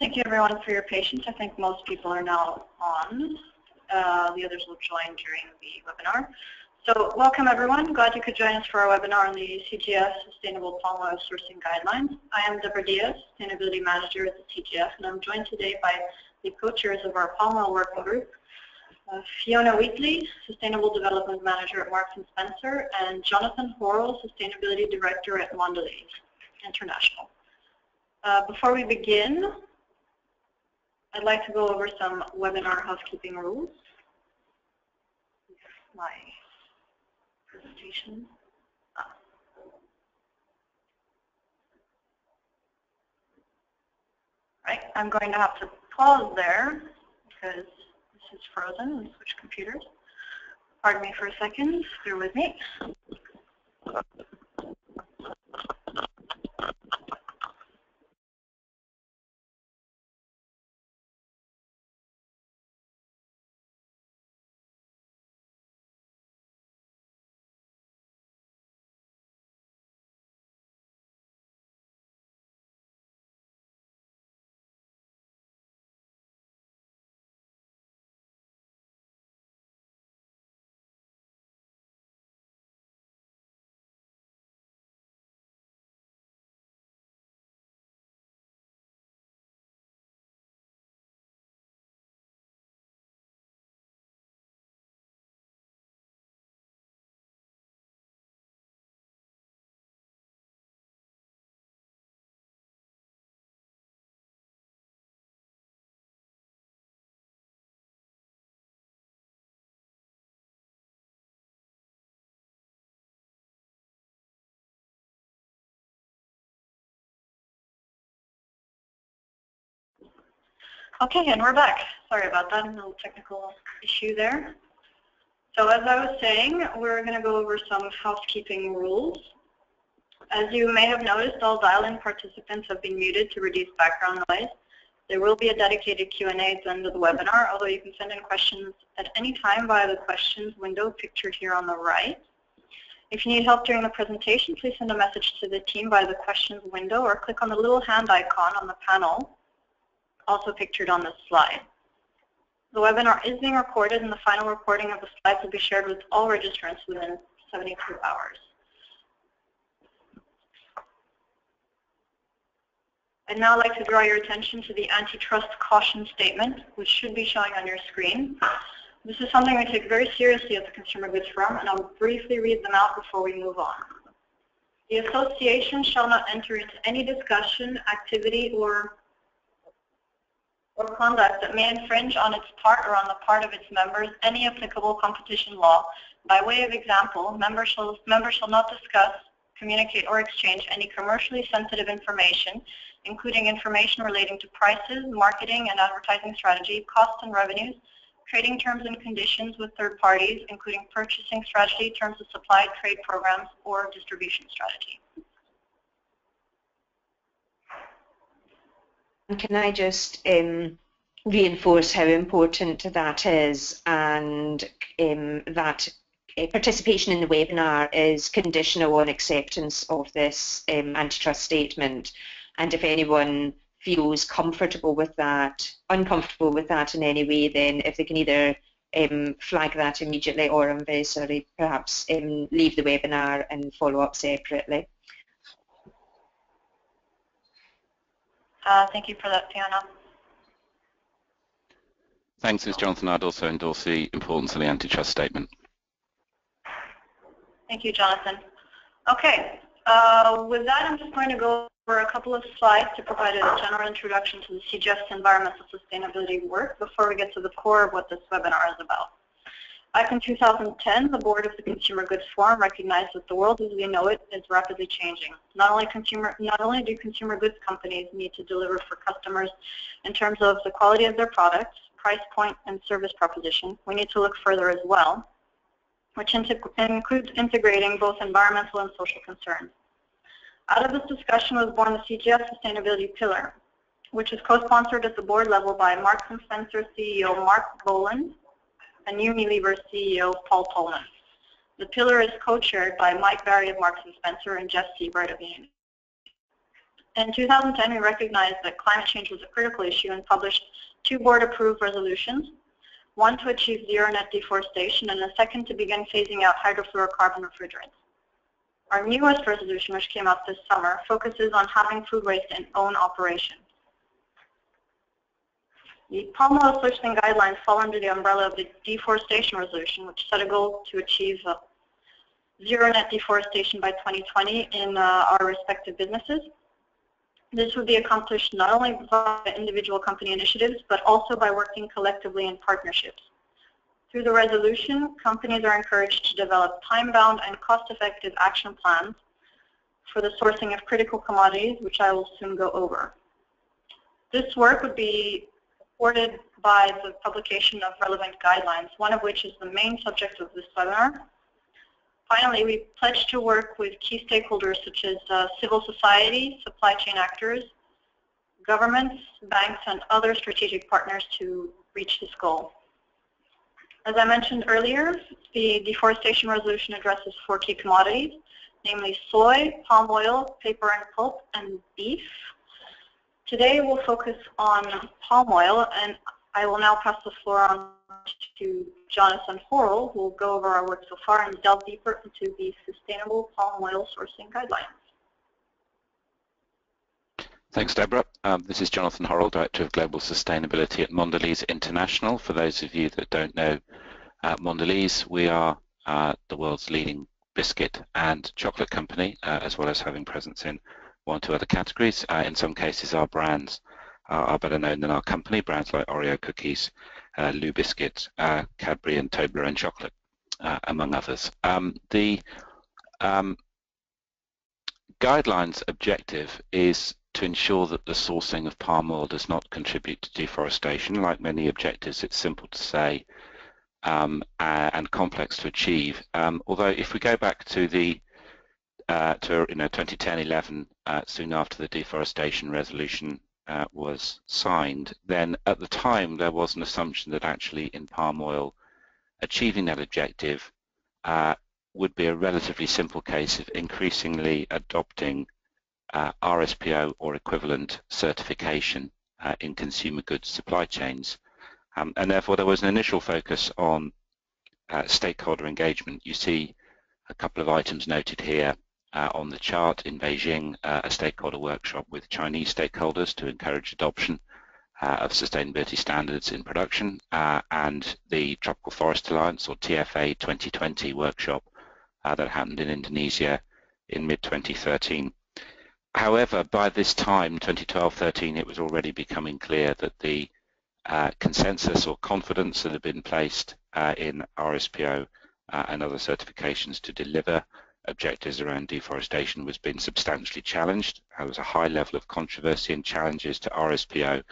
Thank you everyone for your patience. I think most people are now on. The others will join during the webinar. So welcome everyone. Glad you could join us for our webinar on the CGF Sustainable Palm Oil Sourcing Guidelines. I am Deborah Diaz, Sustainability Manager at the CGF, and I'm joined today by the co-chairs of our Palm Oil Working Group, Fiona Wheatley, Sustainable Development Manager at Marks & Spencer, and Jonathan Horrell, Sustainability Director at Mondelez International. Before we begin, I'd like to go over some webinar housekeeping rules. My presentation. Right, I'm going to have to pause there because this is frozen and switch computers. Pardon me for a second, bear with me. Okay, and we're back. Sorry about that, a little technical issue there. So as I was saying, we're going to go over some housekeeping rules. As you may have noticed, all dial-in participants have been muted to reduce background noise. There will be a dedicated Q&A at the end of the webinar, although you can send in questions at any time via the questions window pictured here on the right. If you need help during the presentation, please send a message to the team via the questions window or click on the little hand icon on the panel, also pictured on this slide. The webinar is being recorded and the final recording of the slides will be shared with all registrants within 72 hours. I'd now like to draw your attention to the antitrust caution statement, which should be showing on your screen. This is something we take very seriously at the Consumer Goods Forum, and I'll briefly read them out before we move on. The association shall not enter into any discussion, activity, or conduct that may infringe on its part or on the part of its members any applicable competition law. By way of example, members shall not discuss, communicate, or exchange any commercially sensitive information, including information relating to prices, marketing and advertising strategy, costs and revenues, trading terms and conditions with third parties, including purchasing strategy, terms of supply, trade programs, or distribution strategy. Can I just reinforce how important that is, and that participation in the webinar is conditional on acceptance of this antitrust statement, and if anyone feels comfortable with that, uncomfortable with that in any way, then if they can either flag that immediately, or I'm very sorry, perhaps leave the webinar and follow up separately. Thank you for that, Fiona. Thanks, Ms. Jonathan. I'd also endorse the importance of the antitrust statement. Thank you, Jonathan. Okay, with that, I'm just going to go over a couple of slides to provide a general introduction to the CGF's environmental sustainability work before we get to the core of what this webinar is about. Back in 2010, the board of the Consumer Goods Forum recognized that the world as we know it is rapidly changing. Not only do consumer goods companies need to deliver for customers in terms of the quality of their products, price point, and service proposition, we need to look further as well, which includes integrating both environmental and social concerns. Out of this discussion was born the CGF Sustainability Pillar, which is co-sponsored at the board level by Marks & Spencer CEO Mark Boland and Unilever CEO Paul Polman. The pillar is co-chaired by Mike Barry of Marks & Spencer and Jeff Seabright of Unilever. In 2010, we recognized that climate change was a critical issue and published 2 board-approved resolutions, one to achieve zero net deforestation and a second to begin phasing out hydrofluorocarbon refrigerants. Our newest resolution, which came out this summer, focuses on having food waste in own operation. The palm oil sourcing guidelines fall under the umbrella of the deforestation resolution, which set a goal to achieve zero net deforestation by 2020 in our respective businesses. This would be accomplished not only by individual company initiatives, but also by working collectively in partnerships. Through the resolution, companies are encouraged to develop time-bound and cost-effective action plans for the sourcing of critical commodities, which I will soon go over. This work would be supported by the publication of relevant guidelines, one of which is the main subject of this webinar. Finally, we pledge to work with key stakeholders such as civil society, supply chain actors, governments, banks, and other strategic partners to reach this goal. As I mentioned earlier, the deforestation resolution addresses 4 key commodities, namely soy, palm oil, paper and pulp, and beef. Today we'll focus on palm oil, and I will now pass the floor on to Jonathan Horrell, who will go over our work so far and delve deeper into the sustainable palm oil sourcing guidelines. Thanks, Deborah. This is Jonathan Horrell, Director of Global Sustainability at Mondelez International. For those of you that don't know Mondelez, we are the world's leading biscuit and chocolate company, as well as having presence in 1 or 2 other categories. In some cases, our brands are better known than our company, brands like Oreo cookies, Lou Biscuit, Cadbury and Toblerone chocolate, among others. The guidelines objective is to ensure that the sourcing of palm oil does not contribute to deforestation. Like many objectives, it's simple to say and complex to achieve. Although if we go back to the 2010-11, soon after the deforestation resolution was signed, then at the time there was an assumption that actually in palm oil achieving that objective would be a relatively simple case of increasingly adopting RSPO or equivalent certification in consumer goods supply chains. And therefore there was an initial focus on stakeholder engagement. You see a couple of items noted here on the chart. In Beijing, a stakeholder workshop with Chinese stakeholders to encourage adoption of sustainability standards in production, and the Tropical Forest Alliance, or TFA 2020 workshop that happened in Indonesia in mid-2013. However, by this time, 2012-13, it was already becoming clear that the consensus or confidence that had been placed in RSPO and other certifications to deliver objectives around deforestation was being substantially challenged. There was a high level of controversy and challenges to RSPO,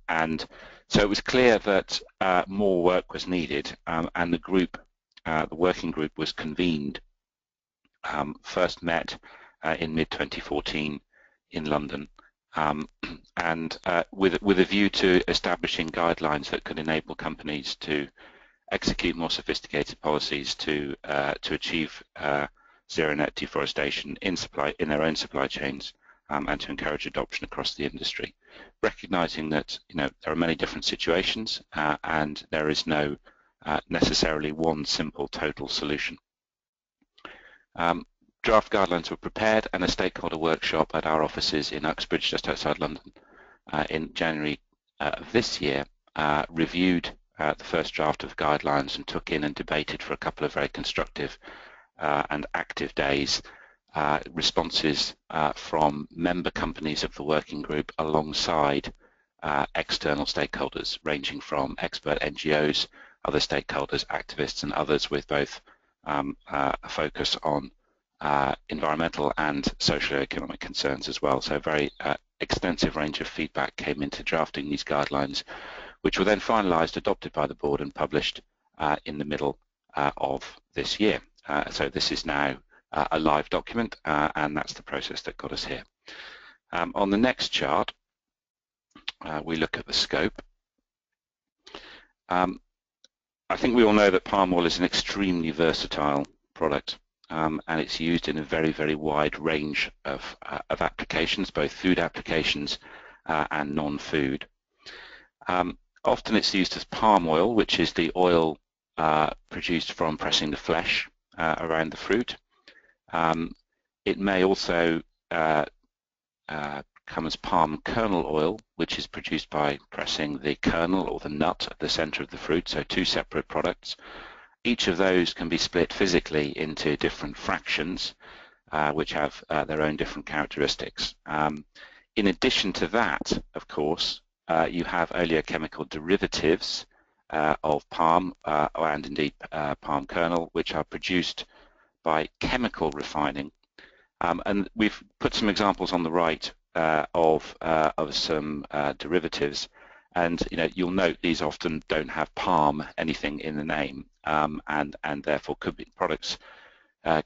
and so it was clear that more work was needed, and the working group was convened, first met in mid-2014 in London, and with a view to establishing guidelines that could enable companies to execute more sophisticated policies to achieve zero net deforestation in their own supply chains, and to encourage adoption across the industry, recognizing that there are many different situations and there is no necessarily one simple total solution. Draft guidelines were prepared, and a stakeholder workshop at our offices in Uxbridge, just outside London, in January of this year, reviewed the first draft of guidelines and took in and debated for a couple of very constructive and active days responses from member companies of the working group alongside external stakeholders, ranging from expert NGOs, other stakeholders, activists and others, with both a focus on environmental and socio-economic concerns as well. So a very extensive range of feedback came into drafting these guidelines, which were then finalised, adopted by the board and published in the middle of this year. So this is now a live document, and that's the process that got us here. On the next chart, we look at the scope. I think we all know that palm oil is an extremely versatile product. and it's used in a very, very wide range of applications, both food applications and non-food. Often it's used as palm oil, which is the oil produced from pressing the flesh around the fruit. It may also come as palm kernel oil, which is produced by pressing the kernel or the nut at the center of the fruit, so two separate products. Each of those can be split physically into different fractions, which have their own different characteristics. In addition to that, of course, you have oleochemical derivatives of palm and indeed palm kernel, which are produced by chemical refining. And we've put some examples on the right of some derivatives, and you'll note these often don't have palm anything in the name, and therefore could be products.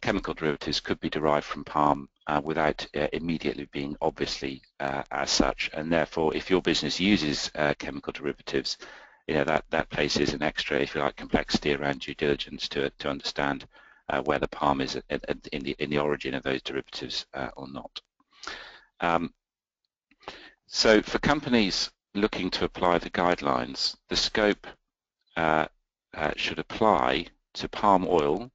Chemical derivatives could be derived from palm without immediately being obviously as such, and therefore if your business uses chemical derivatives, that places an extra, if you like, complexity around due diligence to understand whether palm is in the origin of those derivatives or not. So for companies looking to apply the guidelines, the scope should apply to palm oil,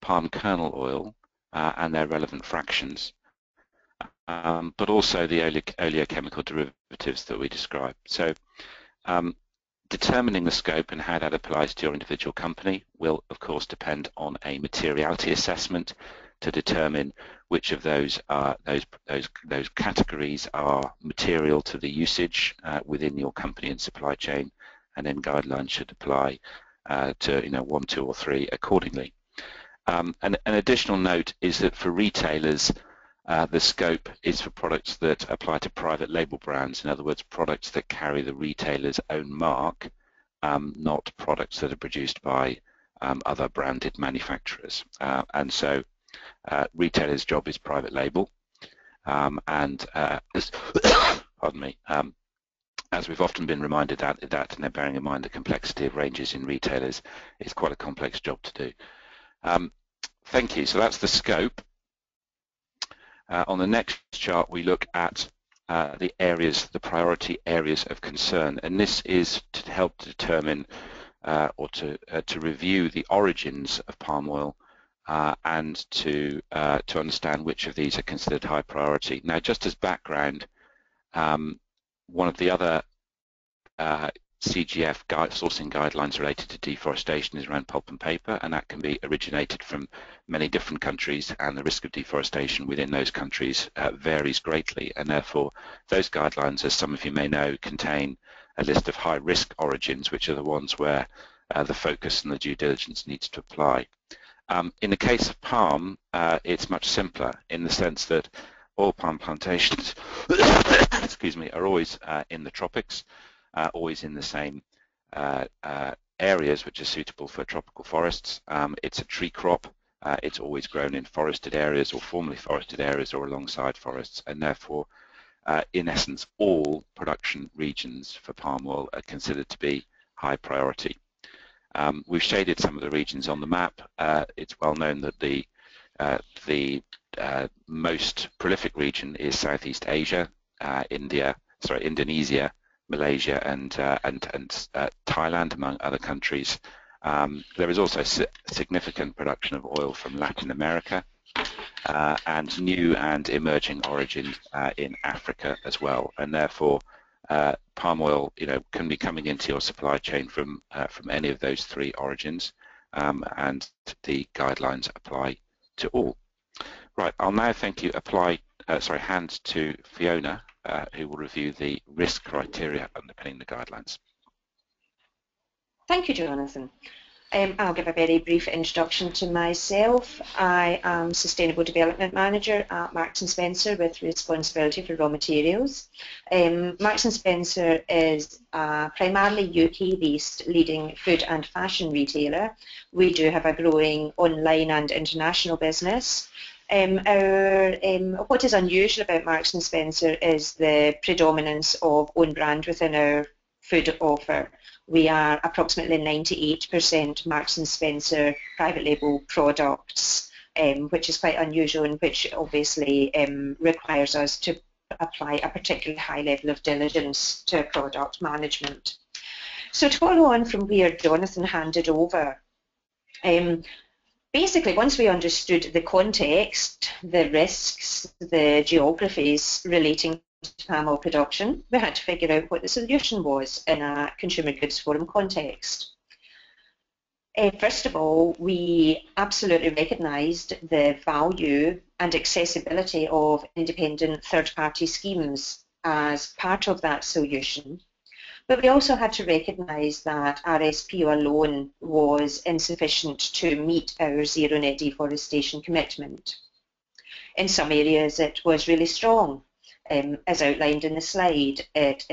palm kernel oil, and their relevant fractions, but also the oleochemical derivatives that we described. So determining the scope and how that applies to your individual company will, of course, depend on a materiality assessment to determine which of those categories are material to the usage within your company and supply chain, and then guidelines should apply to 1, 2, or 3 accordingly. An additional note is that for retailers, the scope is for products that apply to private label brands, in other words, products that carry the retailer's own mark, not products that are produced by other branded manufacturers. And so retailers' job is private label, and pardon me, as we've often been reminded that, and bearing in mind the complexity of ranges in retailers, is quite a complex job to do. Thank you. So that's the scope. On the next chart, we look at the priority areas of concern, and this is to help determine or to review the origins of palm oil and to understand which of these are considered high priority. Now, just as background, one of the other CGF sourcing guidelines related to deforestation is around pulp and paper, and that can be originated from many different countries, and the risk of deforestation within those countries varies greatly, and therefore those guidelines, as some of you may know, contain a list of high risk origins, which are the ones where the focus and the due diligence needs to apply. In the case of palm, it's much simpler in the sense that oil palm plantations excuse me, are always in the tropics, always in the same areas which are suitable for tropical forests. It's a tree crop. It's always grown in forested areas or formerly forested areas or alongside forests, and therefore, in essence, all production regions for palm oil are considered to be high priority. We've shaded some of the regions on the map. It's well known that the most prolific region is Southeast Asia, Indonesia, Malaysia, and Thailand, among other countries. There is also significant production of oil from Latin America and new and emerging origins in Africa as well, and therefore palm oil, can be coming into your supply chain from any of those 3 origins, and the guidelines apply to all. Right, I'll now hand to Fiona, who will review the risk criteria underpinning the guidelines. Thank you, Jonathan. I'll give a very brief introduction to myself. I am Sustainable Development Manager at Marks & Spencer with responsibility for raw materials. Marks & Spencer is a primarily UK-based leading food and fashion retailer. We do have a growing online and international business. What is unusual about Marks & Spencer is the predominance of own brand within our food offer. We are approximately 98% Marks & Spencer private label products, which is quite unusual and which obviously requires us to apply a particularly high level of diligence to product management. So to follow on from where Jonathan handed over, basically once we understood the context, the risks, the geographies relating to palm oil production, we had to figure out what the solution was in a Consumer Goods Forum context. First of all, we absolutely recognised the value and accessibility of independent third-party schemes as part of that solution. But we also had to recognise that RSPO alone was insufficient to meet our zero net deforestation commitment. In some areas it was really strong. As outlined in the slide, it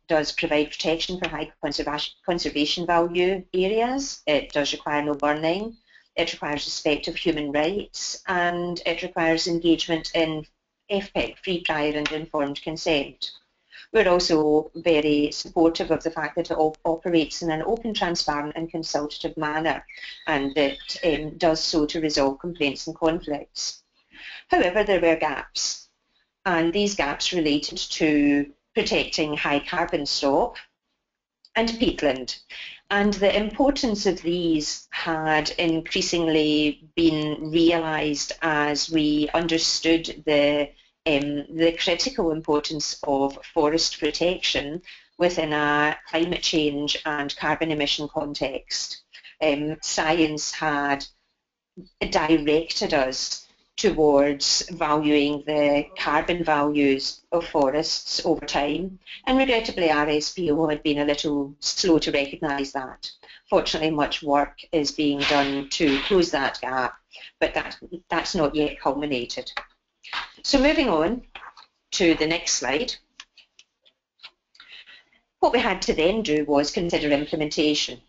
does provide protection for high conservation value areas, it does require no burning, it requires respect of human rights, and it requires engagement in FPIC, free, prior and informed consent. We're also very supportive of the fact that it operates in an open, transparent and consultative manner, and that does so to resolve complaints and conflicts. However, there were gaps, and these gaps related to protecting high carbon stock and peatland. And the importance of these had increasingly been realised as we understood the critical importance of forest protection within a climate change and carbon emission context. Science had directed us towards valuing the carbon values of forests over time, and regrettably RSPO had been a little slow to recognise that. Fortunately, much work is being done to close that gap, but that's not yet culminated. So moving on to the next slide, what we had to then do was consider implementation.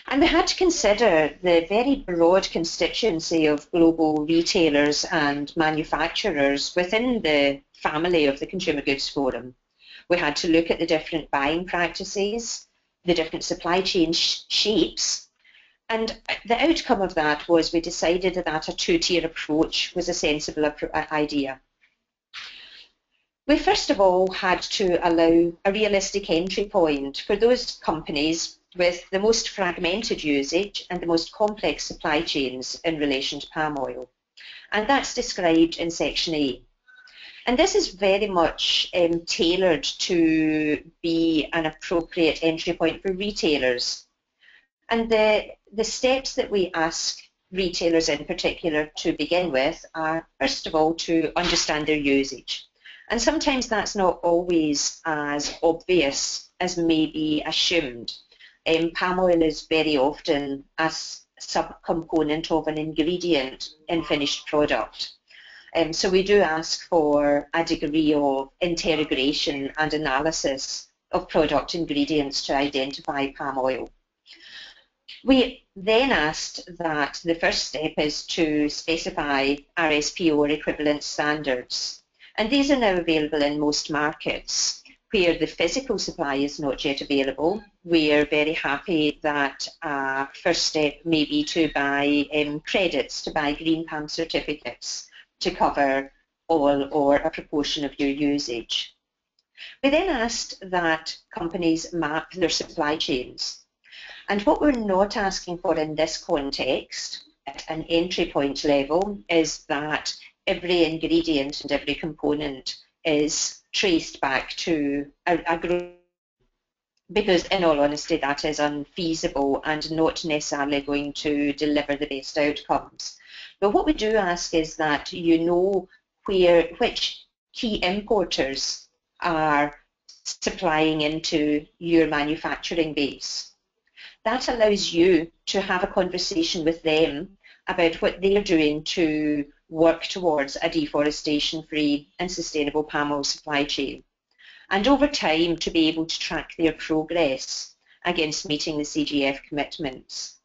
And we had to consider the very broad constituency of global retailers and manufacturers within the family of the Consumer Goods Forum. We had to look at the different buying practices, the different supply chain shapes, and the outcome of that was we decided that a two-tier approach was a sensible idea. We first of all had to allow a realistic entry point for those companies with the most fragmented usage and the most complex supply chains in relation to palm oil. And that's described in section A. And this is very much tailored to be an appropriate entry point for retailers. And the steps that we ask retailers in particular to begin with are, first of all, to understand their usage. And sometimes that's not always as obvious as may be assumed. Palm oil is very often a subcomponent of an ingredient in finished product. So we do ask for a degree of interrogation and analysis of product ingredients to identify palm oil. We then asked that the first step is to specify RSPO or equivalent standards. And these are now available in most markets. Where the physical supply is not yet available, we are very happy that first step may be to buy credits, to buy green palm certificates to cover all or a proportion of your usage. We then asked that companies map their supply chains. And what we're not asking for in this context, at an entry point level, is that every ingredient and every component is traced back to a group, because in all honesty that is unfeasible and not necessarily going to deliver the best outcomes. But what we do ask is that you know which key importers are supplying into your manufacturing base. That allows you to have a conversation with them about what they're doing to work towards a deforestation-free and sustainable palm oil supply chain, and over time to be able to track their progress against meeting the CGF commitments.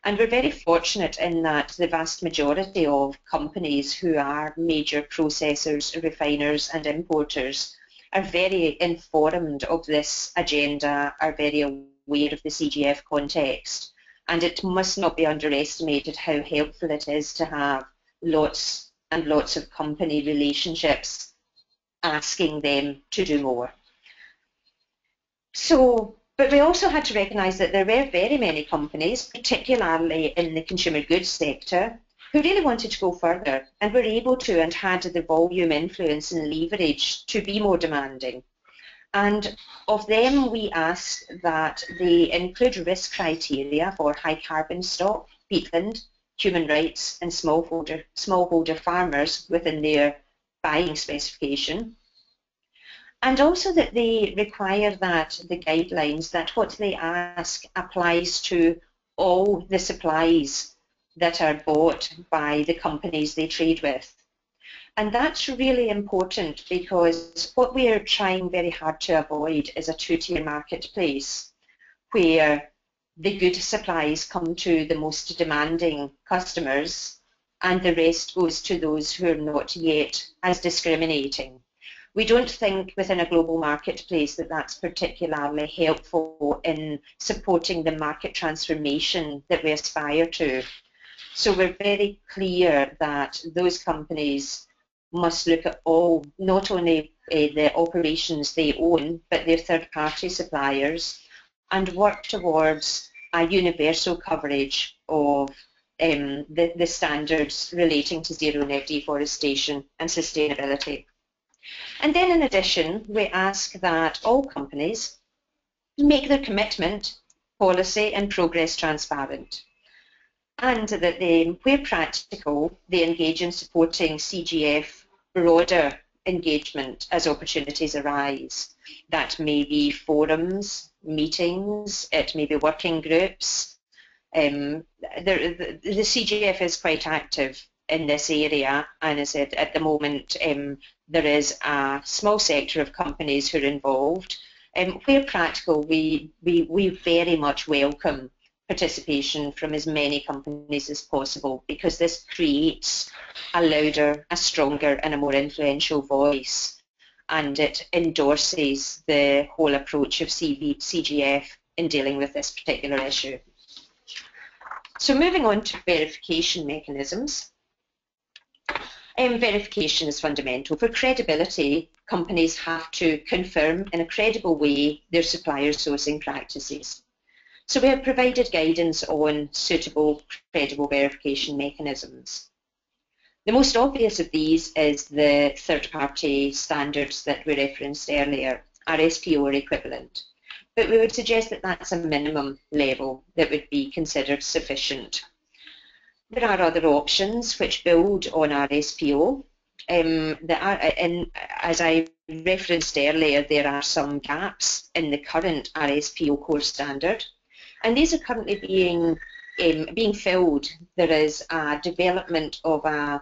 And we're very fortunate in that the vast majority of companies who are major processors, refiners and importers are very informed of this agenda, are very aware of the CGF context, And it must not be underestimated how helpful it is to have lots and lots of company relationships asking them to do more. So, but we also had to recognise that there were very many companies, particularly in the consumer goods sector, who really wanted to go further and were able to and had the volume, influence and leverage to be more demanding. And of them, we asked that they include risk criteria for high carbon stock, peatland, human rights and smallholder farmers within their buying specification. And also that they require that the guidelines, that what they ask applies to all the supplies that are bought by the companies they trade with. And that's really important because what we are trying very hard to avoid is a two-tier marketplace where the good supplies come to the most demanding customers and the rest goes to those who are not yet as discriminating. We don't think within a global marketplace that that's particularly helpful in supporting the market transformation that we aspire to. So we're very clear that those companies must look at all, not only the operations they own, but their third-party suppliers, and work towards a universal coverage of the standards relating to zero net deforestation and sustainability. And then in addition, we ask that all companies make their commitment, policy and progress transparent, and that they, where practical, they engage in supporting CGF broader engagement as opportunities arise. That may be forums, meetings, it may be working groups. The CGF is quite active in this area, and as I said, at the moment there is a small sector of companies who are involved. Where practical, we very much welcome participation from as many companies as possible, because this creates a louder, a stronger and a more influential voice, and it endorses the whole approach of CGF in dealing with this particular issue. So moving on to verification mechanisms. Verification is fundamental. For credibility, companies have to confirm in a credible way their supplier sourcing practices. So we have provided guidance on suitable, credible verification mechanisms. The most obvious of these is the third-party standards that we referenced earlier, RSPO or equivalent. But we would suggest that that's a minimum level that would be considered sufficient. There are other options which build on RSPO. As I referenced earlier, there are some gaps in the current RSPO core standard, and these are currently being filled. There is a development of a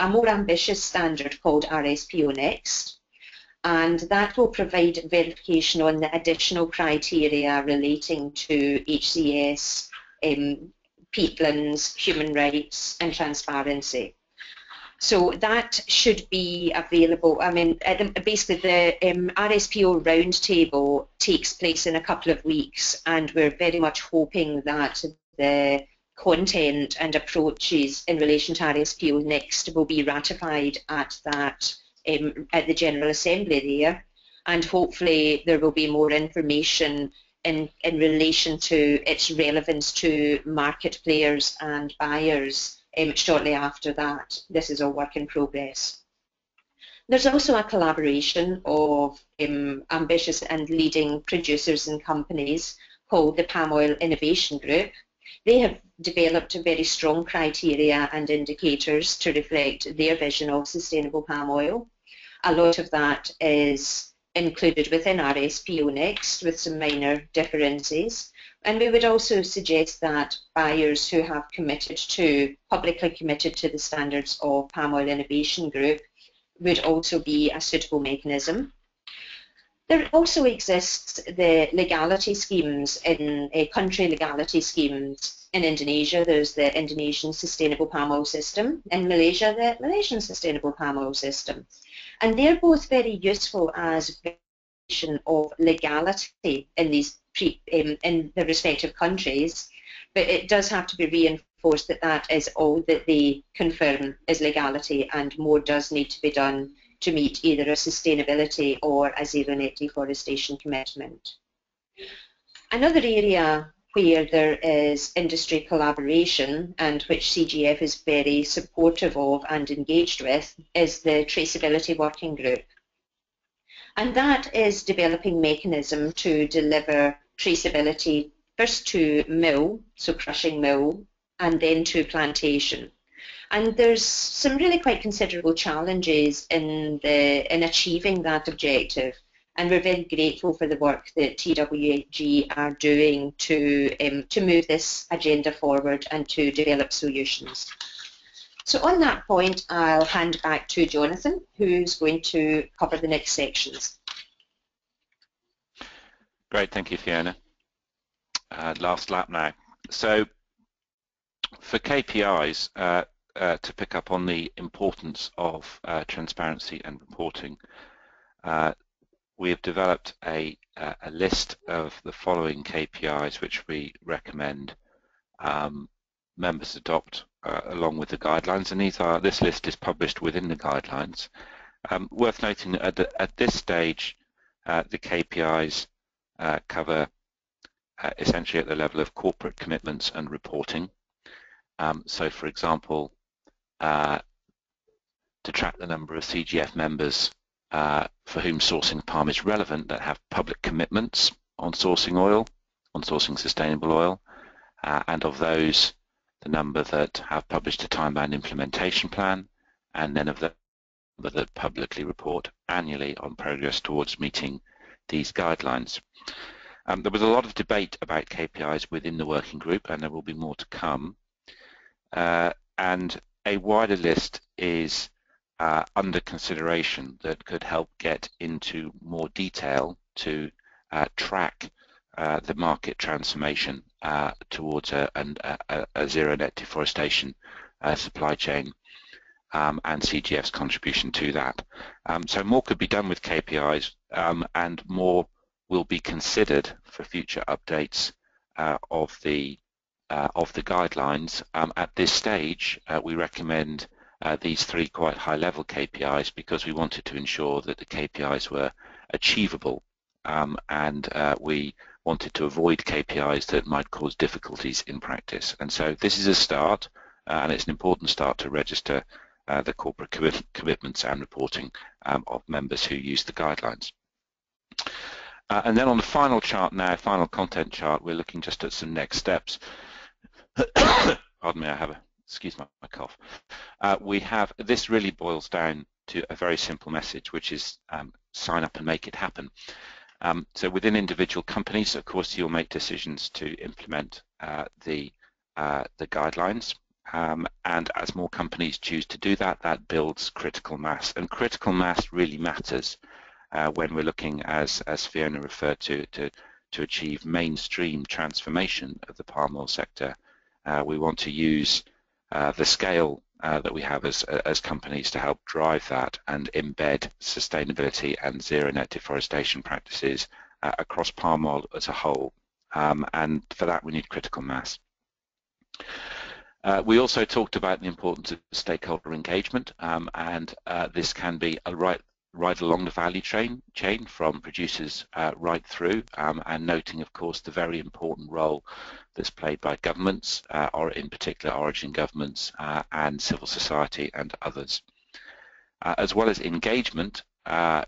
more ambitious standard called RSPO Next, and that will provide verification on the additional criteria relating to HCS, peatlands, human rights and transparency. So that should be available. I mean, basically the RSPO roundtable takes place in a couple of weeks, and we're very much hoping that the content and approaches in relation to RSPO Next will be ratified at that at the General Assembly there, and hopefully there will be more information in relation to its relevance to market players and buyers shortly after that. This is a work in progress. There's also a collaboration of ambitious and leading producers and companies called the Palm Oil Innovation Group. They have developed very strong criteria and indicators to reflect their vision of sustainable palm oil. A lot of that is included within RSPO Next with some minor differences. And we would also suggest that buyers who have publicly committed to the standards of Palm Oil Innovation Group would also be a suitable mechanism. There also exists the legality schemes country legality schemes. In Indonesia, there's the Indonesian Sustainable Palm Oil System. In Malaysia, the Malaysian Sustainable Palm Oil System. And they're both very useful as of legality in these in the respective countries, but it does have to be reinforced that that is all that they confirm is legality, and more does need to be done to meet either a sustainability or a zero net deforestation commitment. Another area where there is industry collaboration and which CGF is very supportive of and engaged with is the traceability working group. And that is developing mechanism to deliver traceability first to mill, so crushing mill, and then to plantation. And there's some really quite considerable challenges in achieving that objective. And we're very grateful for the work that TWG are doing to move this agenda forward and to develop solutions. So on that point, I'll hand back to Jonathan, who's going to cover the next sections. Great, thank you, Fiona. Last lap now. So for KPIs, to pick up on the importance of transparency and reporting, we have developed a list of the following KPIs which we recommend members adopt along with the guidelines, and this list is published within the guidelines. Worth noting that at this stage the KPIs cover essentially at the level of corporate commitments and reporting. So for example, to track the number of CGF members for whom sourcing palm is relevant that have public commitments on sourcing oil, on sourcing sustainable oil, and of those, the number that have published a time-bound implementation plan, and then of the number that publicly report annually on progress towards meeting these guidelines. There was a lot of debate about KPIs within the working group, and there will be more to come. And a wider list is under consideration that could help get into more detail to track the market transformation towards a zero net deforestation supply chain and CGF's contribution to that. So more could be done with KPIs, and more will be considered for future updates of the guidelines. At this stage, we recommend these three quite high-level KPIs because we wanted to ensure that the KPIs were achievable, and we wanted to avoid KPIs that might cause difficulties in practice. And so this is a start, and it's an important start to register the corporate commitments and reporting of members who use the guidelines. And then on the final chart now, final content chart, we're looking just at some next steps. Pardon me, I have excuse my cough. This really boils down to a very simple message, which is sign up and make it happen. So within individual companies, of course, you'll make decisions to implement the guidelines, and as more companies choose to do that, that builds critical mass, and critical mass really matters when we're looking, as Fiona referred to achieve mainstream transformation of the palm oil sector. We want to use the scale that we have as companies to help drive that and embed sustainability and zero net deforestation practices across palm oil as a whole, and for that we need critical mass. We also talked about the importance of stakeholder engagement, and this can be right along the value chain from producers right through, and noting of course the very important role that's played by governments, or in particular origin governments, and civil society and others. As well as engagement,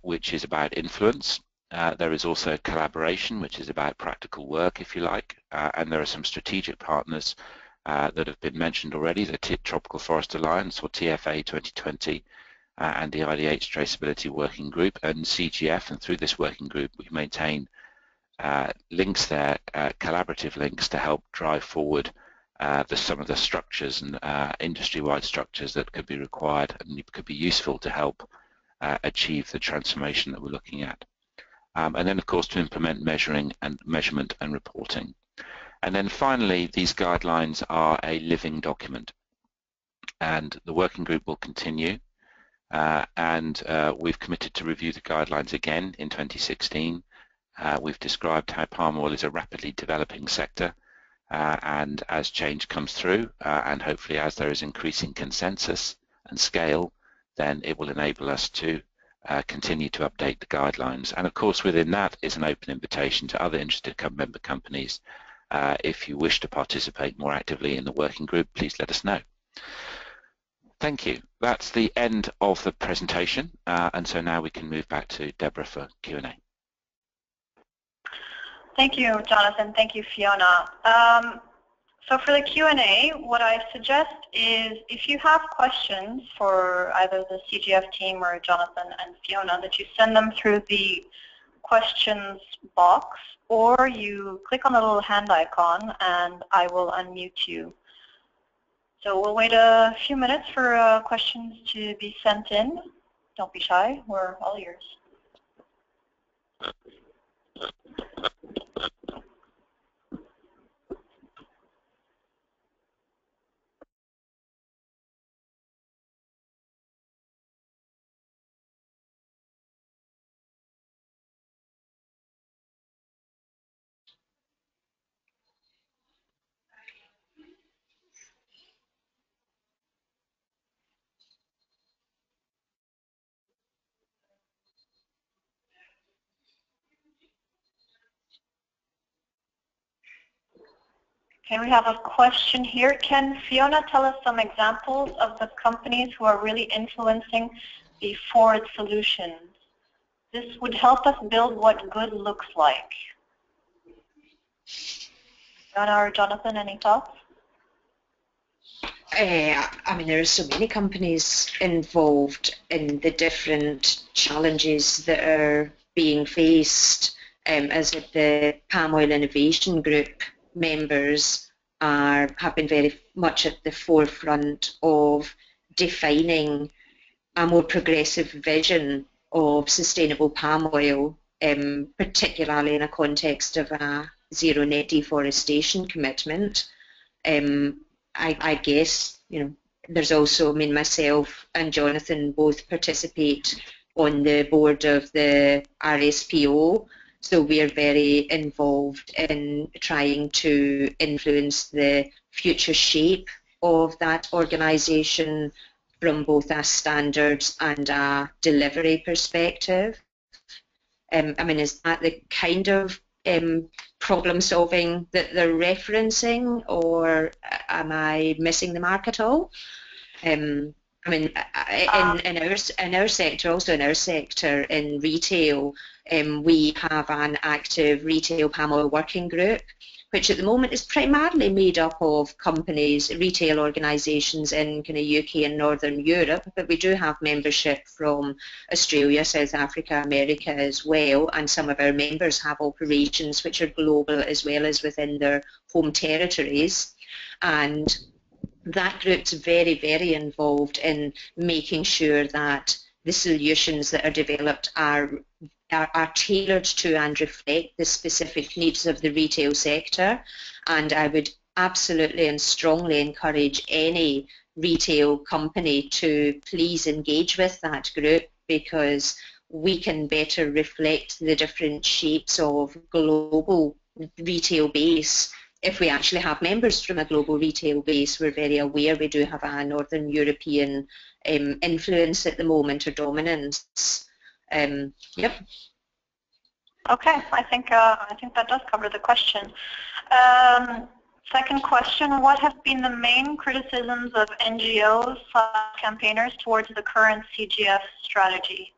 which is about influence, there is also collaboration, which is about practical work, if you like, and there are some strategic partners that have been mentioned already, the Tropical Forest Alliance, or TFA 2020, and the IDH Traceability Working Group and CGF, and through this working group we maintain links there, collaborative links to help drive forward some of the structures and industry-wide structures that could be required and could be useful to help achieve the transformation that we're looking at. And then of course to implement measurement and reporting. And then finally, these guidelines are a living document, and the working group will continue and we've committed to review the guidelines again in 2016. We've described how palm oil is a rapidly developing sector, and as change comes through, and hopefully as there is increasing consensus and scale, then it will enable us to continue to update the guidelines. And of course within that is an open invitation to other interested member companies. If you wish to participate more actively in the working group, please let us know. Thank you. That's the end of the presentation, and so now we can move back to Deborah for Q&A. Thank you, Jonathan. Thank you, Fiona. So for the Q&A, what I suggest is if you have questions for either the CGF team or Jonathan and Fiona, that you send them through the questions box, or you click on the little hand icon and I will unmute you. So we'll wait a few minutes for questions to be sent in. Don't be shy, we're all ears. Okay, we have a question here. Can Fiona tell us some examples of the companies who are really influencing the forward solutions? This would help us build what good looks like. Fiona or Jonathan, any thoughts? I mean, there are so many companies involved in the different challenges that are being faced, as the Palm Oil Innovation Group members have been very much at the forefront of defining a more progressive vision of sustainable palm oil, particularly in a context of a zero net deforestation commitment. I guess, you know, there's also, I mean, myself and Jonathan both participate on the board of the RSPO, so we're very involved in trying to influence the future shape of that organisation from both a standards and a delivery perspective. I mean, is that the kind of problem solving that they're referencing, or am I missing the mark at all? I mean, in our sector, also in our sector in retail, we have an active retail palm oil working group, which at the moment is primarily made up of companies, retail organisations in kind of UK and Northern Europe, but we do have membership from Australia, South Africa, America as well, and some of our members have operations which are global as well as within their home territories. And that group's very, very involved in making sure that the solutions that are developed are tailored to and reflect the specific needs of the retail sector. And I would absolutely and strongly encourage any retail company to please engage with that group, because we can better reflect the different shapes of global retail base. If we actually have members from a global retail base, we're very aware we do have a Northern European influence at the moment, or dominance. Yep. Okay, I think that does cover the question. Second question: what have been the main criticisms of NGOs / campaigners towards the current CGF strategy?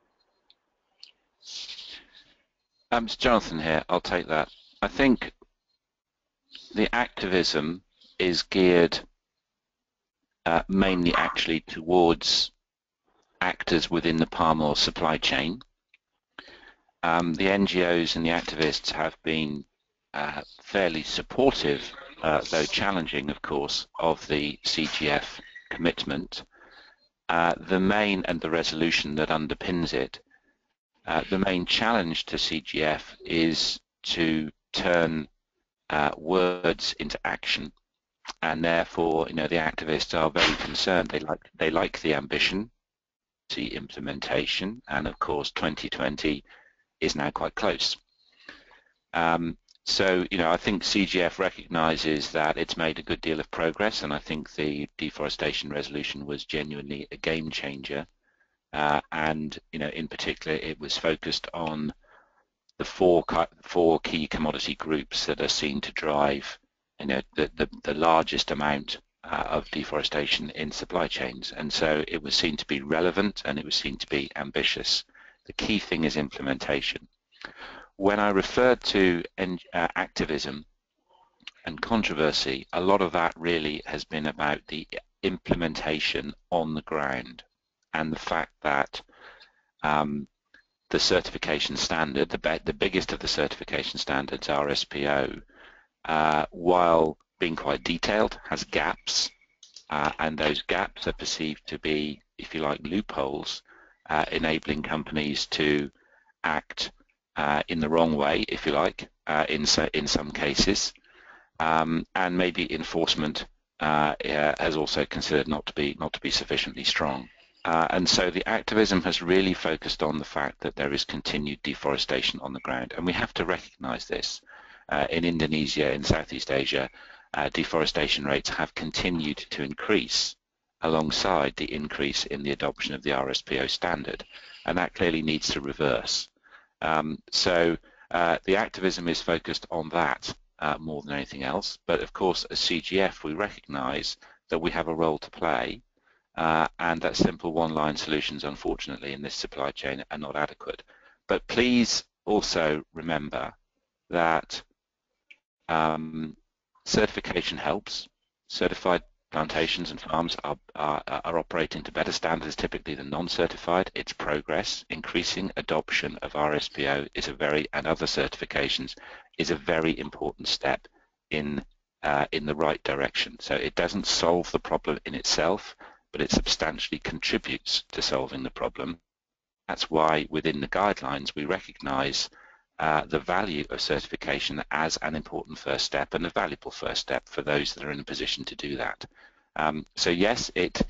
It's Jonathan here. I'll take that. I think the activism is geared mainly actually towards actors within the palm oil supply chain. The NGOs and the activists have been fairly supportive, though challenging, of course, of the CGF commitment. The main, and the resolution that underpins it, the main challenge to CGF is to turn words into action, and therefore, you know, the activists are very concerned. They like the ambition, implementation, and of course 2020 is now quite close. So, I think CGF recognises that it's made a good deal of progress, and I think the deforestation resolution was genuinely a game changer. And, in particular, it was focused on the four key commodity groups that are seen to drive, the largest amount of deforestation in supply chains. And so it was seen to be relevant, and it was seen to be ambitious. The key thing is implementation. When I referred to activism and controversy, a lot of that really has been about the implementation on the ground, and the fact that the certification standard, the biggest of the certification standards, RSPO, while being quite detailed, has gaps, and those gaps are perceived to be, if you like, loopholes, enabling companies to act in the wrong way, if you like, in some cases, and maybe enforcement has also considered not to be sufficiently strong. And so the activism has really focused on the fact that there is continued deforestation on the ground, and we have to recognise this. In Indonesia, in Southeast Asia, deforestation rates have continued to increase alongside the increase in the adoption of the RSPO standard, and that clearly needs to reverse. So the activism is focused on that more than anything else, but of course as CGF we recognise that we have a role to play, and that simple one-line solutions unfortunately in this supply chain are not adequate. But please also remember that certification helps. Certified plantations and farms are operating to better standards typically than non-certified. It's progress. Increasing adoption of RSPO is and other certifications is a very important step in the right direction. So it doesn't solve the problem in itself, but it substantially contributes to solving the problem. That's why within the guidelines we recognise the value of certification as an important first step and a valuable first step for those that are in a position to do that. So yes, it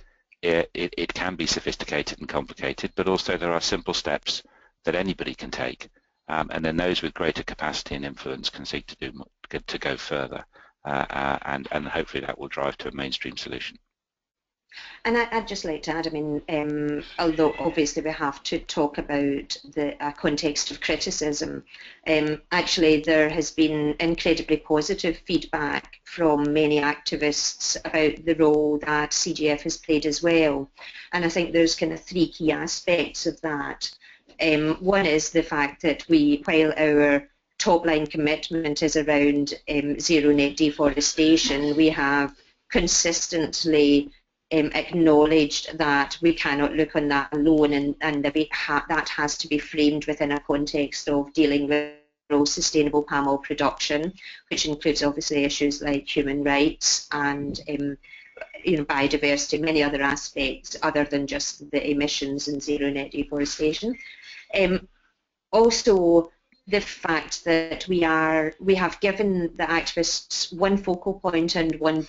can be sophisticated and complicated, but also there are simple steps that anybody can take, and then those with greater capacity and influence can seek to go further, and hopefully that will drive to a mainstream solution. And I'd just like to add, I mean, although obviously we have to talk about the context of criticism, actually there has been incredibly positive feedback from many activists about the role that CGF has played as well. And I think there's kind of three key aspects of that. One is the fact that while our top-line commitment is around zero net deforestation, we have consistently acknowledged that we cannot look on that alone, and that that has to be framed within a context of dealing with sustainable palm oil production, which includes obviously issues like human rights and biodiversity, many other aspects other than just the emissions and zero net deforestation. Also, the fact that we have given the activists one focal point and one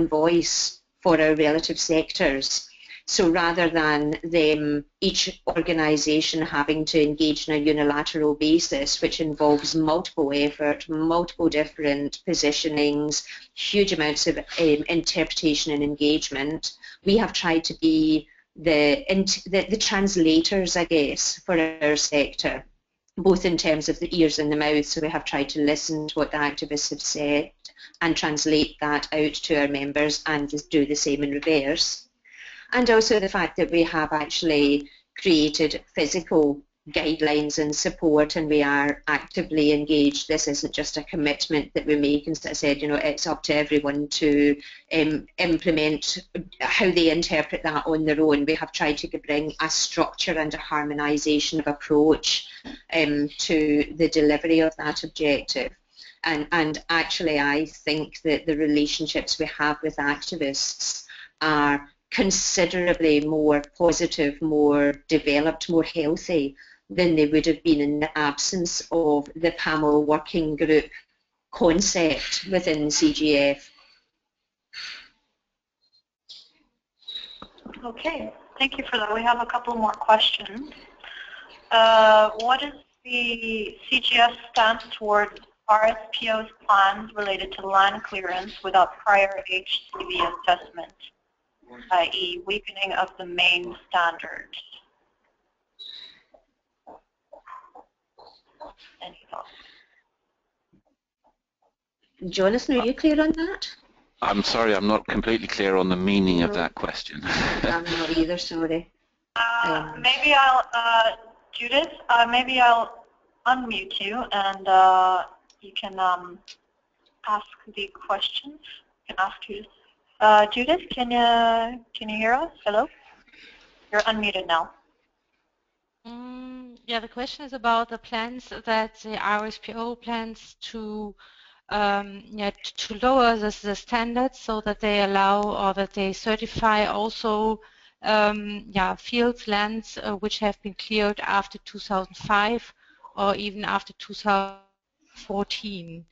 voice for our relative sectors. So rather than each organisation having to engage on a unilateral basis, which involves multiple effort, multiple different positionings, huge amounts of interpretation and engagement, we have tried to be the translators, I guess, for our sector, both in terms of the ears and the mouth. So we have tried to listen to what the activists have said and translate that out to our members and just do the same in reverse. And also the fact that we have actually created physical guidelines and support, and we are actively engaged. This isn't just a commitment that we make, and as I said, it's up to everyone to implement how they interpret that on their own. We have tried to bring a structure and a harmonisation of approach to the delivery of that objective. And actually, I think that the relationships we have with activists are considerably more positive, more developed, more healthy than they would have been in the absence of the palm oil working group concept within CGF. Okay, Thank you for that. We have a couple more questions. What is the CGF stance toward RSPO's plans related to land clearance without prior HCV assessment, i.e. weakening of the main standards? Any thoughts? Jonathan, are you clear on that? I'm sorry, I'm not completely clear on the meaning of that question. I'm not either, sorry. Maybe I'll, Judith, maybe I'll unmute you and you can ask the questions. You can ask Judith. Judith, can you hear us? Hello? You're unmuted now. Yeah, the question is about the plans that the RSPO plans to to lower the standards so that they allow or that they certify also fields, lands which have been cleared after 2005 or even after 2014,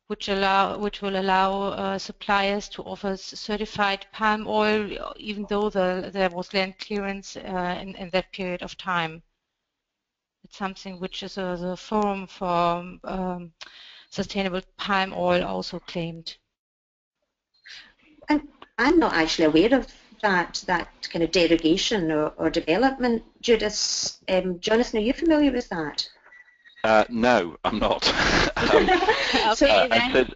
which will allow suppliers to offer certified palm oil even though there was land clearance in that period of time. It's something which is the Forum for Sustainable Palm Oil also claimed. I'm not actually aware of that kind of derogation or development. Judith, Jonathan, are you familiar with that? No, I'm not. Okay,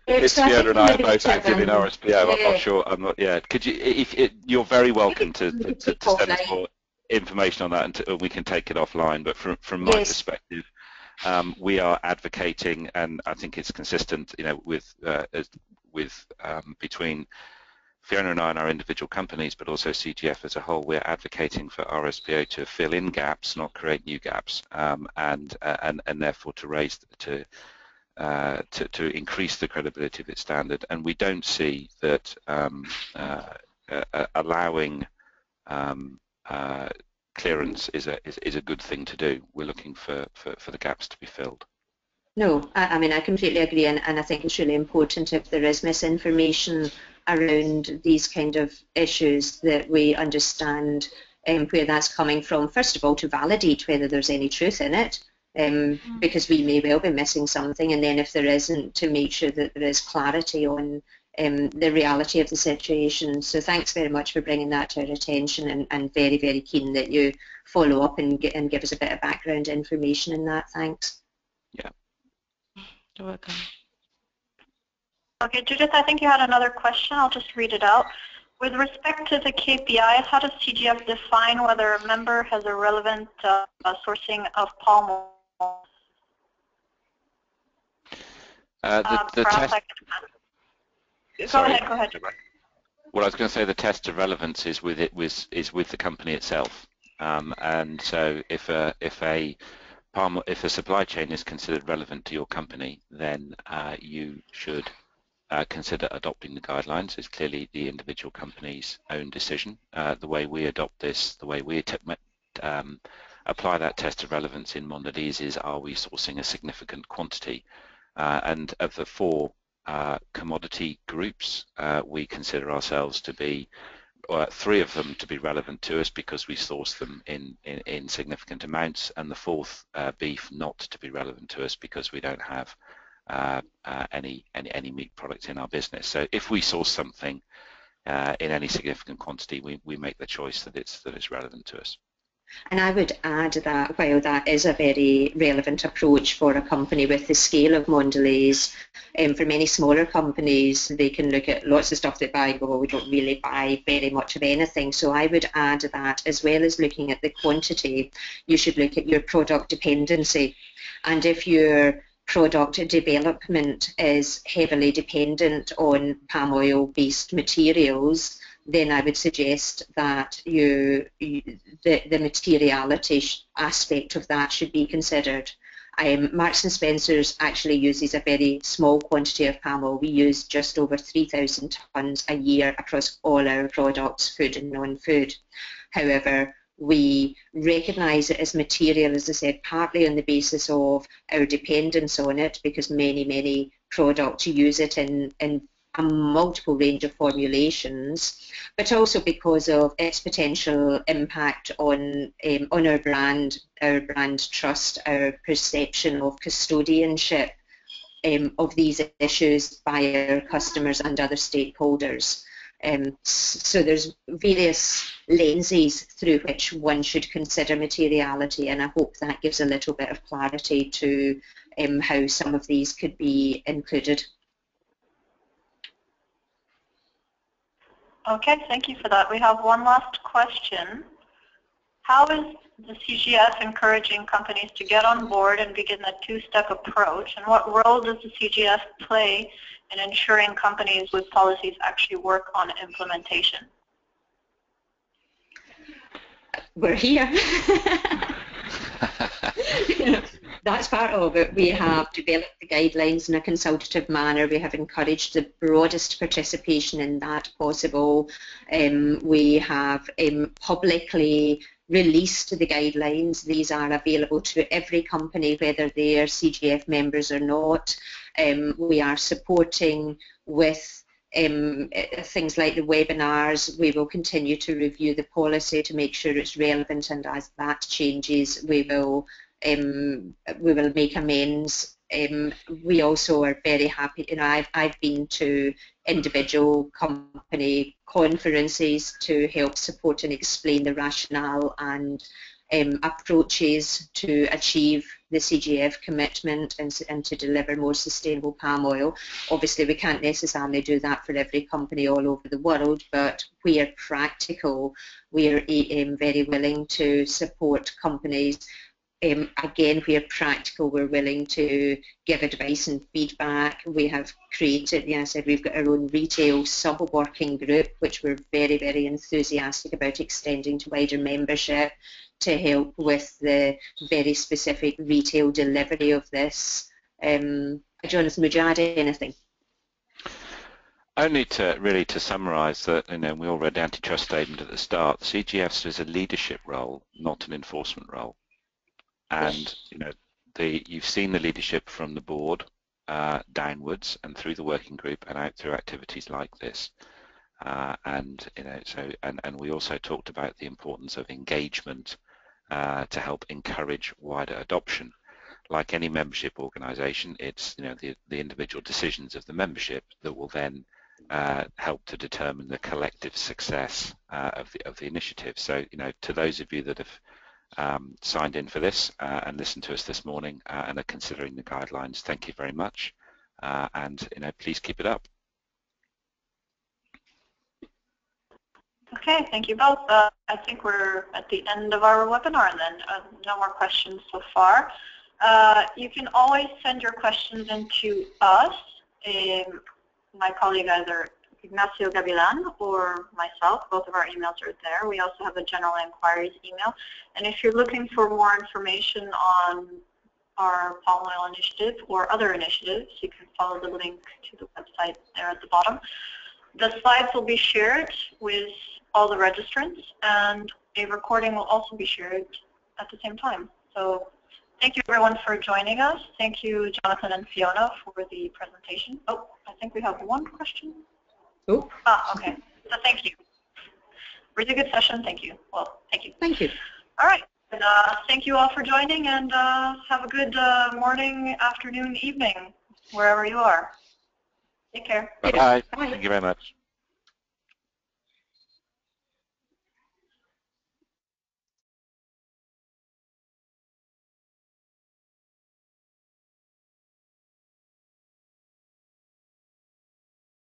It's Fiona and I are both active in RSPO. I'm not sure. I'm not. Yeah. Could you? You're very welcome to send us more information on that, and we can take it offline. But from my perspective, we are advocating, and I think it's consistent, with between Fiona and I and our individual companies, but also CGF as a whole. We're advocating for RSPO to fill in gaps, not create new gaps, and therefore to increase the credibility of its standard. And we don't see that allowing clearance is a good thing to do. We're looking for the gaps to be filled. No, I mean, I completely agree, and I think it's really important if there is misinformation around these kind of issues that we understand where that's coming from, first of all, to validate whether there's any truth in it, because we may well be missing something, and then if there isn't, to make sure that there is clarity on the reality of the situation. So thanks very much for bringing that to our attention, and very, very keen that you follow up and give us a bit of background information in that. Thanks. Yeah. You're welcome. Okay, Judith, I think you had another question. I'll just read it out. With respect to the KPIs, how does CGF define whether a member has a relevant sourcing of palm oil? The test. Go ahead. Well, I was going to say the test of relevance is with the company itself, and so if a supply chain is considered relevant to your company, then you should consider adopting the guidelines. It's clearly the individual company's own decision. The way we adopt this, the way we apply that test of relevance in Mondelez is, are we sourcing a significant quantity? And of the four commodity groups, we consider ourselves to be, three of them to be relevant to us because we source them in significant amounts, and the fourth, beef, not to be relevant to us because we don't have any meat products in our business. So if we source something in any significant quantity, we make the choice that it's relevant to us. And I would add that while that is a very relevant approach for a company with the scale of Mondelez, for many smaller companies, they can look at lots of stuff they buy and go, well, we don't really buy very much of anything. So I would add that as well as looking at the quantity, you should look at your product dependency. And if your product development is heavily dependent on palm oil-based materials, then I would suggest that the materiality aspect of that should be considered. Marks and Spencer's actually uses a very small quantity of palm oil. We use just over 3,000 tonnes a year across all our products, food and non-food. However, we recognise it as material, as I said, partly on the basis of our dependence on it, because many products use it in a multiple range of formulations, but also because of its potential impact on our brand trust, our perception of custodianship of these issues by our customers and other stakeholders. So there's various lenses through which one should consider materiality, and I hope that gives a little bit of clarity to how some of these could be included. Okay, thank you for that. We have one last question. How is the CGF encouraging companies to get on board and begin a two-step approach? And what role does the CGF play in ensuring companies with policies actually work on implementation? We're here. That's part of it. We have developed the guidelines in a consultative manner. We have encouraged the broadest participation in that possible. We have publicly released the guidelines. These are available to every company, whether they are CGF members or not. We are supporting with things like the webinars. We will continue to review the policy to make sure it's relevant, and as that changes, we will make amends. We also are very happy, I've been to individual company conferences to help support and explain the rationale and approaches to achieve the CGF commitment and to deliver more sustainable palm oil. Obviously, we can't necessarily do that for every company all over the world, but where practical, we are very willing to support companies. Again, where practical, we're willing to give advice and feedback. We have created, yeah, I said we've got our own retail sub-working group, which we're very, very enthusiastic about extending to wider membership to help with the very specific retail delivery of this. Jonathan, would you add anything? Only to summarise that, we all read the antitrust statement at the start. CGF is a leadership role, not an enforcement role. And you've seen the leadership from the board downwards and through the working group and out through activities like this. And we also talked about the importance of engagement to help encourage wider adoption. Like any membership organisation, it's the individual decisions of the membership that will then help to determine the collective success of the initiative. So to those of you that have signed in for this and listened to us this morning and are considering the guidelines, thank you very much, and please keep it up. Okay, thank you both. I think we're at the end of our webinar then. No more questions so far. You can always send your questions in to us. My colleague either Ignacio Gavilan or myself, both of our emails are there. We also have a general inquiries email. And if you're looking for more information on our palm oil initiative or other initiatives, you can follow the link to the website there at the bottom. The slides will be shared with all the registrants, and a recording will also be shared at the same time. So thank you everyone for joining us. Thank you, Jonathan and Fiona, for the presentation. Oh, I think we have one question. Oh. Okay. So thank you. Really good session. Thank you. Well, thank you. Thank you. All right. And, thank you all for joining, and have a good morning, afternoon, evening, wherever you are. Take care. Bye-bye. Thank you very much.